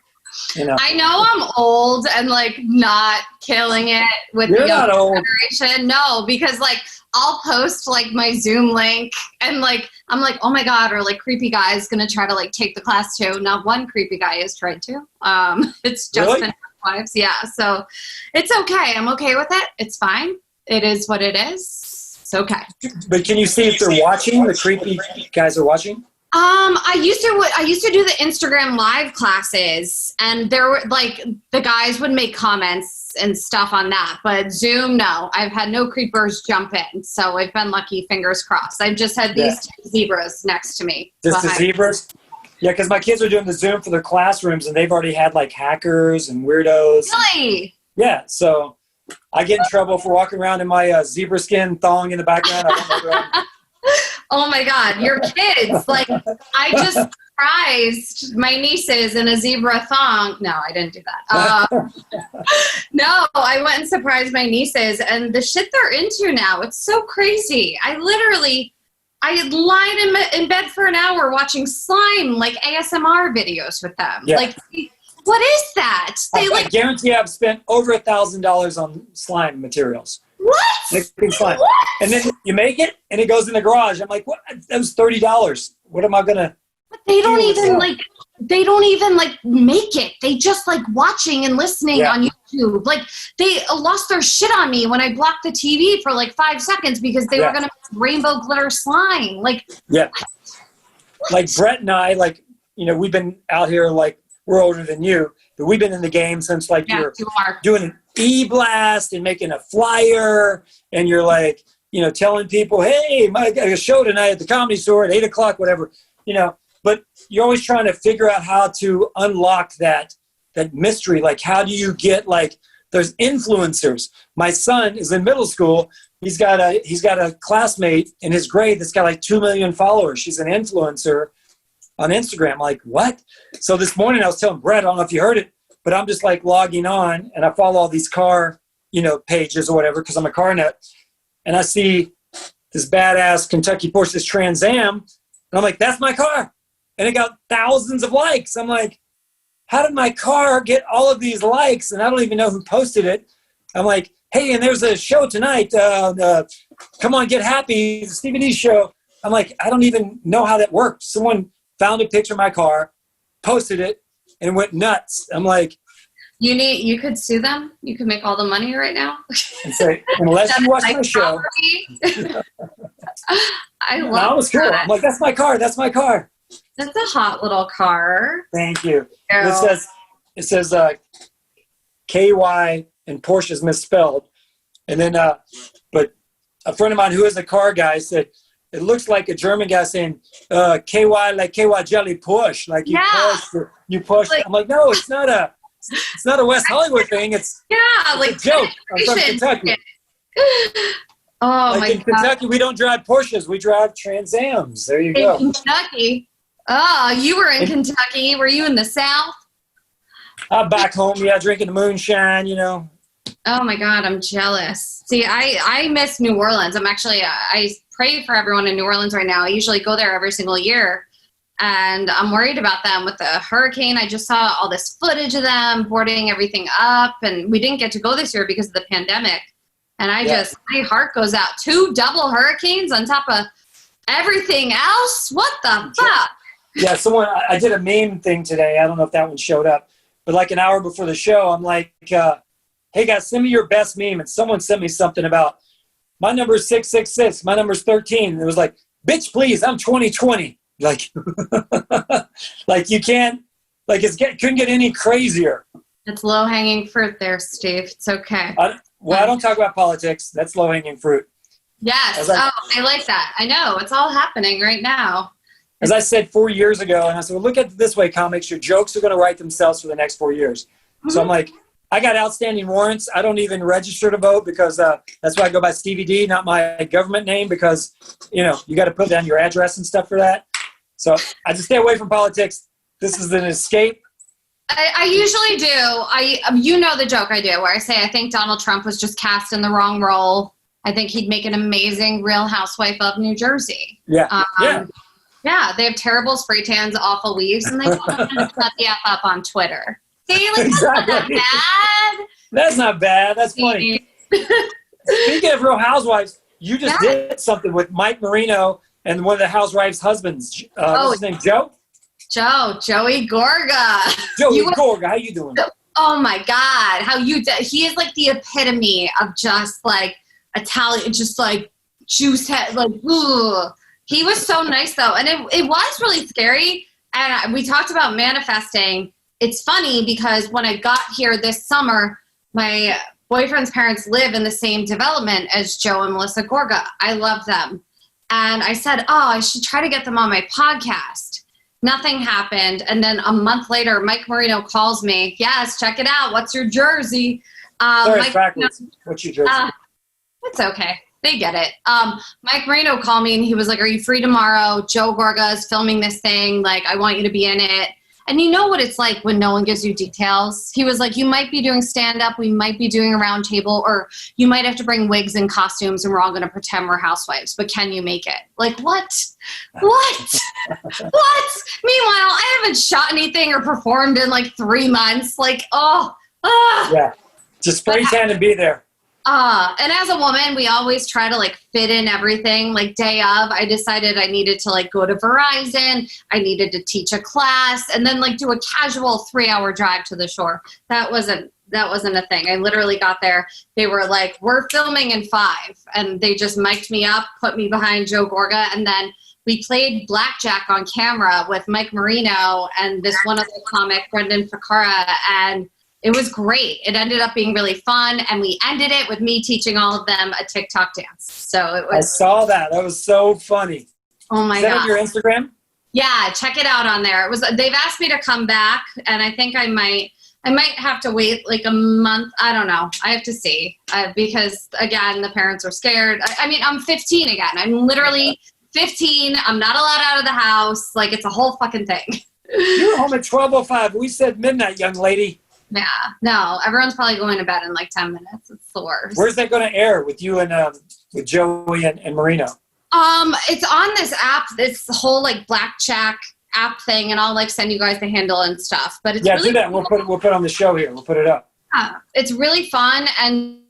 I know I'm old and like not killing it with the younger generation. No, because like I'll post like my Zoom link, and like I'm like, oh my God, or like creepy guy is gonna try to like take the class too. Not one creepy guy has tried to. It's just been wives. Yeah, so it's okay. I'm okay with it. It's fine. It is what it is. It's okay. But can you see if they're watching? The creepy guys are watching? I used to do the Instagram live classes, and there were like the guys would make comments and stuff on that, but Zoom, no, I've had no creepers jump in. So I've been lucky, fingers crossed. I've just had these two zebras next to me. Just the zebras? Yeah, because my kids are doing the Zoom for their classrooms, and they've already had like hackers and weirdos. Really? Yeah, so I get in trouble for walking around in my zebra skin thong in the background. Oh my God, your kids. Like, I just surprised my nieces in a zebra thong. No, I didn't do that. No, I went and surprised my nieces, and the shit they're into now, it's so crazy. I had lied in bed for an hour watching slime, like ASMR videos with them. Yeah. Like, what is that? I guarantee I've spent over $1,000 on slime materials. What? Slime. What? And then you make it, and it goes in the garage. I'm like, what? That was $30. What am I gonna? But they don't even make it. They just like watching and listening on YouTube. Like they lost their shit on me when I blocked the TV for like 5 seconds because they were gonna make rainbow glitter slime. Like like Brett and I, like we've been out here like we're older than you, but we've been in the game since like you're doing an e-blast and making a flyer, and you're like, telling people, hey, I got a show tonight at the Comedy Store at 8:00, whatever, but you're always trying to figure out how to unlock that mystery. Like, how do you get, like, there's influencers. My son is in middle school. He's got a classmate in his grade that's got like 2 million followers. She's an influencer on Instagram. Like, what? So this morning I was telling Brett, I don't know if you heard it, but I'm just like logging on and I follow all these car, pages or whatever, because I'm a car nut. And I see this badass Kentucky Porsche, this Trans Am. And I'm like, that's my car. And it got thousands of likes. I'm like, how did my car get all of these likes? And I don't even know who posted it. I'm like, hey, and there's a show tonight. Come on, get happy. The Stevie D show. I'm like, I don't even know how that works. Someone found a picture of my car, posted it, and it went nuts. I'm like, you could sue them. You could make all the money right now. And say, unless you watch my show. I love that. Was cool. I'm like, that's my car. That's my car. That's a hot little car. Thank you. It says KY and Porsche's misspelled. And then, but a friend of mine who is a car guy said, it looks like a German guy saying, KY, like KY jelly push. Like you push. Like, I'm like, no, it's not a West Hollywood thing. It's like a joke. I'm from Kentucky. Oh, like in Kentucky, we don't drive Porsches. We drive Trans Ams. There you go. Kentucky. Oh, you were in Kentucky. Were you in the South? I'm back home, drinking the moonshine, Oh my God, I'm jealous. See, I miss New Orleans. I pray for everyone in New Orleans right now. I usually go there every single year, and I'm worried about them with the hurricane. I just saw all this footage of them boarding everything up, and we didn't get to go this year because of the pandemic. And my heart goes out. 2 double hurricanes on top of everything else. What the fuck? Yeah, I did a meme thing today. I don't know if that one showed up, but like an hour before the show, I'm like, hey guys, send me your best meme. And someone sent me something about, my number is 666, my number is 13. And it was like, bitch, please, I'm 2020. Like, like you can't, like couldn't get any crazier. It's low hanging fruit there, Steve. It's okay. I don't talk about politics. That's low hanging fruit. Yes. I like that. I know. It's all happening right now. As I said 4 years ago, and I said, well, look at it this way, comics, your jokes are going to write themselves for the next 4 years. Mm-hmm. So I'm like, I got outstanding warrants. I don't even register to vote because that's why I go by Stevie D, not my government name, because, you got to put down your address and stuff for that. So I just stay away from politics. This is an escape. I usually do. The joke I do where I say I think Donald Trump was just cast in the wrong role. I think he'd make an amazing Real Housewife of New Jersey. Yeah. Yeah, they have terrible spray tans, awful weaves, and they want to shut the F up on Twitter. See, like, exactly. That's not bad. That's not bad. That's funny. Speaking of Real Housewives, you just did something with Mike Marino and one of the housewives' husbands. What's his name, Joe? Joey Gorga. Gorga, how you doing? Oh my God, he is like the epitome of just like Italian, just like juice head, like, ugh. He was so nice though. And it was really scary. And we talked about manifesting. It's funny because when I got here this summer, my boyfriend's parents live in the same development as Joe and Melissa Gorga. I love them. And I said, I should try to get them on my podcast. Nothing happened. And then a month later, Mike Marino calls me. Yes, check it out. What's your jersey? Sorry, backwards. What's your jersey? It's okay. They get it. Mike Marino called me and he was like, are you free tomorrow? Joe Gorga is filming this thing. Like, I want you to be in it. And you know what it's like when no one gives you details. He was like, you might be doing stand-up. We might be doing a round table. Or you might have to bring wigs and costumes and we're all going to pretend we're housewives. But can you make it? Like, what? What? Meanwhile, I haven't shot anything or performed in like 3 months. Like, Yeah. Just spray tan and be there. And as a woman, we always try to like fit in everything. Like day of, I decided I needed to like go to Verizon. I needed to teach a class and then like do a casual 3-hour drive to the shore. That wasn't a thing. I literally got there. They were like, we're filming in 5. And they just mic'd me up, put me behind Joe Gorga. And then we played blackjack on camera with Mike Marino and this one other comic, Brendan Ficara, and it was great. It ended up being really fun, and we ended it with me teaching all of them a TikTok dance. So it was. I saw that. That was so funny. Oh my Is that god! on your Instagram? Yeah, check it out on there. It was. They've asked me to come back, and I think I might have to wait like a month. I don't know. I have to see because again, the parents are scared. I mean, I'm 15 again. I'm literally 15. I'm not allowed out of the house. Like it's a whole fucking thing. You were home at 12:05. We said midnight, young lady. Yeah, no, everyone's probably going to bed in like 10 minutes. It's the worst. Where's that going to air with you and with Joey and Marino? It's on this app. It's the whole like blackjack app thing, and I'll like send you guys the handle and stuff. But it's really do that. cool. We'll put it on the show here. We'll put it up. Yeah, it's really fun. And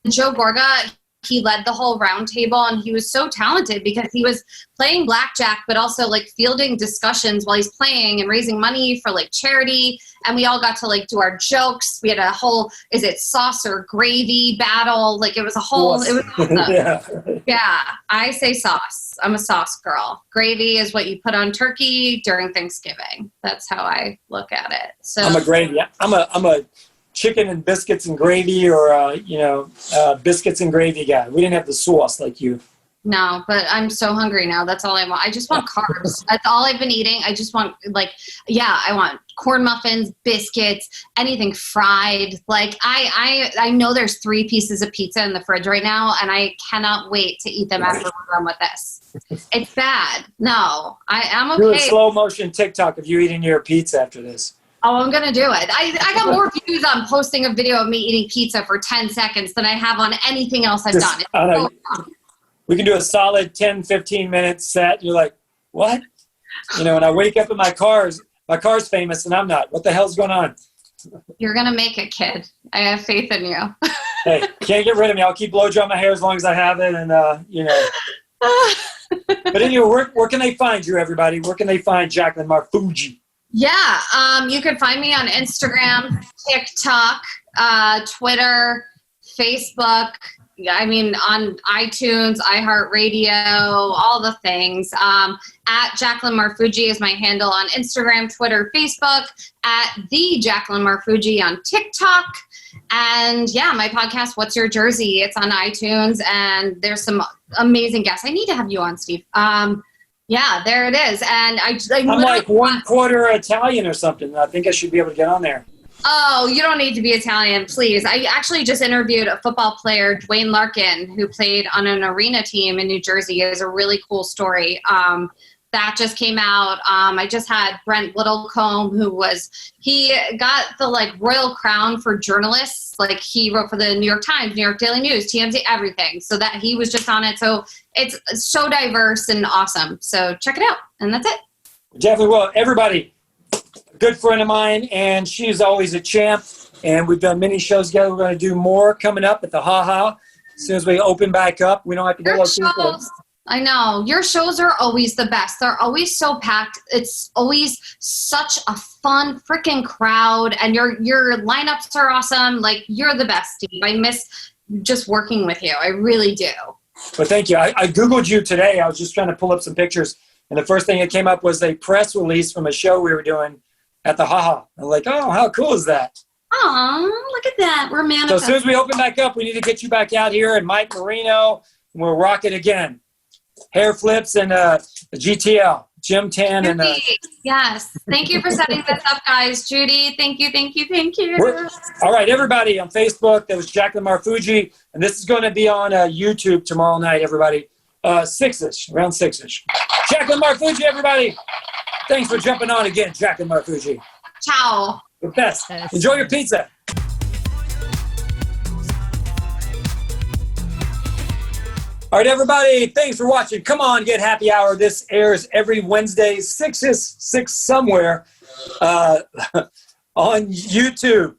Joe Gorga, he led the whole round table, and he was so talented because he was playing blackjack, but also like fielding discussions while he's playing and raising money for like charity. And we all got to like do our jokes. We had a whole, is it sauce or gravy battle? Like it was a whole, it was awesome. Yeah, I say sauce. I'm a sauce girl. Gravy is what you put on turkey during Thanksgiving. That's how I look at it. So I'm a gravy. I'm a chicken and biscuits and gravy, or biscuits and gravy guy. We didn't have the sauce like you. No, but I'm so hungry now. That's all I want. I just want carbs. That's all I've been eating. I just want I want corn muffins, biscuits, anything fried. Like I know there's 3 pieces of pizza in the fridge right now, and I cannot wait to eat them after we're done with this. It's bad. No, I'm okay. Do a slow motion TikTok of you eating your pizza after this. Oh, I'm going to do it. I got more views on posting a video of me eating pizza for 10 seconds than I have on anything else I've done. I know. We can do a solid 10, 15 minute set. You're like, what? And I wake up in my car's famous and I'm not. What the hell's going on? You're going to make it, kid. I have faith in you. Hey, can't get rid of me. I'll keep blow drying my hair as long as I have it. And, But anyway, where can they find you, everybody? Where can they find JACLYN MARFUGGI? Yeah, you can find me on Instagram, TikTok, Twitter, Facebook. I mean, on iTunes, iHeartRadio, all the things. At JACLYN MARFUGGI is my handle on Instagram, Twitter, Facebook. At the JACLYN MARFUGGI on TikTok. And yeah, my podcast, What's Your Jersey? It's on iTunes, and there's some amazing guests. I need to have you on, Steve. Yeah, there it is. And I'm like 1/4 Italian or something. I think I should be able to get on there. Oh, you don't need to be Italian, please. I actually just interviewed a football player, Dwayne Larkin, who played on an arena team in New Jersey. It was a really cool story. That just came out. I just had Brent Littlecombe, he got the Royal Crown for journalists. Like he wrote for the New York Times, New York Daily News, TMZ, everything. So that he was just on it. So it's so diverse and awesome. So check it out. And that's it. Definitely will. Everybody, a good friend of mine, and she's always a champ. And we've done many shows together. We're going to do more coming up at the Ha Ha. As soon as we open back up, we don't have to go like people. I know. Your shows are always the best. They're always so packed. It's always such a fun freaking crowd, and your lineups are awesome. Like, you're the best, Steve. I miss just working with you. I really do. Well, thank you. I Googled you today. I was just trying to pull up some pictures, and the first thing that came up was a press release from a show we were doing at the Ha Ha. I'm like, oh, how cool is that? Oh, look at that. We're manifesting. So as soon as we open back up, we need to get you back out here, and Mike Marino, and we'll rock it again. Hair flips and GTL, Jim Tan. And yes. Thank you for setting this up, guys. Judy, thank you. All right, everybody on Facebook, that was JACLYN MARFUGGI, and this is going to be on YouTube tomorrow night, everybody. 6-ish, around 6-ish. JACLYN MARFUGGI, everybody. Thanks for jumping on again, JACLYN MARFUGGI. Ciao. The best. Enjoy your pizza. All right, everybody, thanks for watching. Come on, get happy hour. This airs every Wednesday, 6 somewhere on YouTube.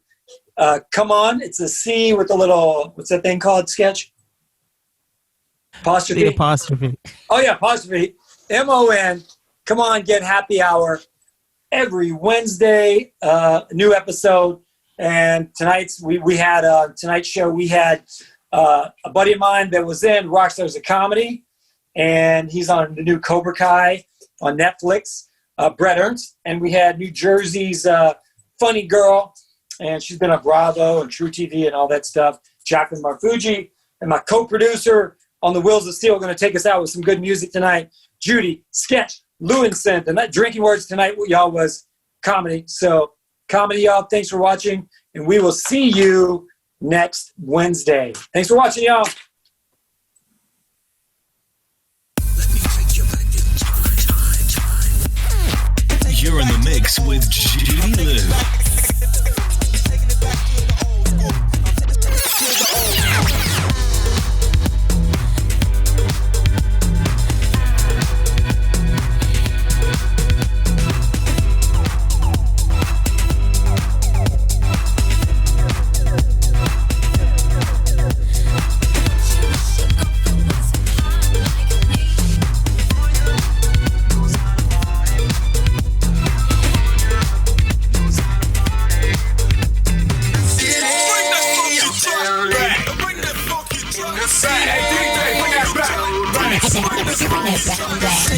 Come on, it's a C with a little, what's that thing called, Sketch? Apostrophe? The apostrophe. Oh, yeah, apostrophe. MON. Come on, get happy hour. Every Wednesday, new episode. And tonight's, we had, tonight's show, we had a buddy of mine that was in Rockstars of Comedy, and he's on the new Cobra Kai on Netflix. BRET ERNST, and we had New Jersey's funny girl, and she's been on Bravo and True TV and all that stuff, JACLYN MARFUGGI, and my co-producer on the Wheels of Steel going to take us out with some good music tonight, Judy Sketch Lewinson. And that drinking words tonight, y'all, was comedy. So comedy, y'all. Thanks for watching, and we will see you next Wednesday. Thanks for watching, y'all. You're in the mix with JACLYN.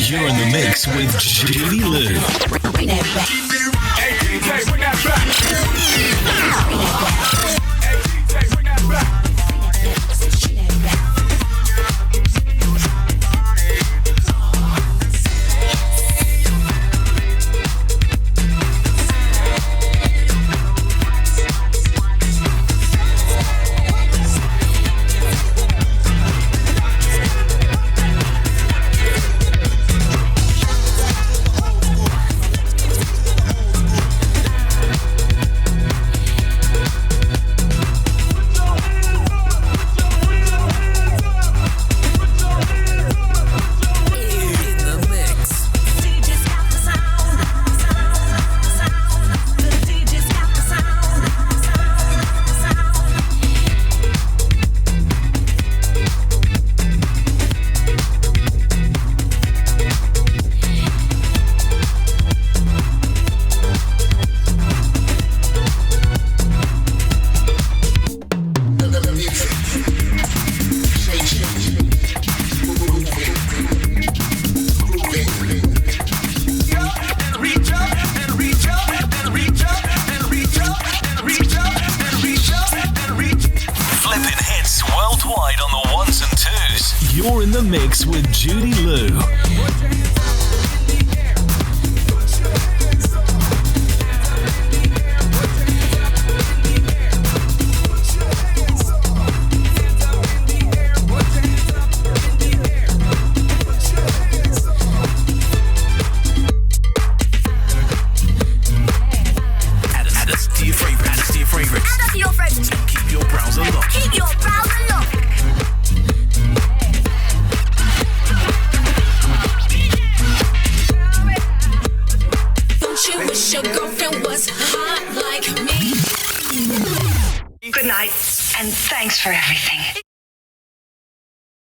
You're in the mix with JACLYN. Hey DJ, bring that back. You're in the mix with JACLYN.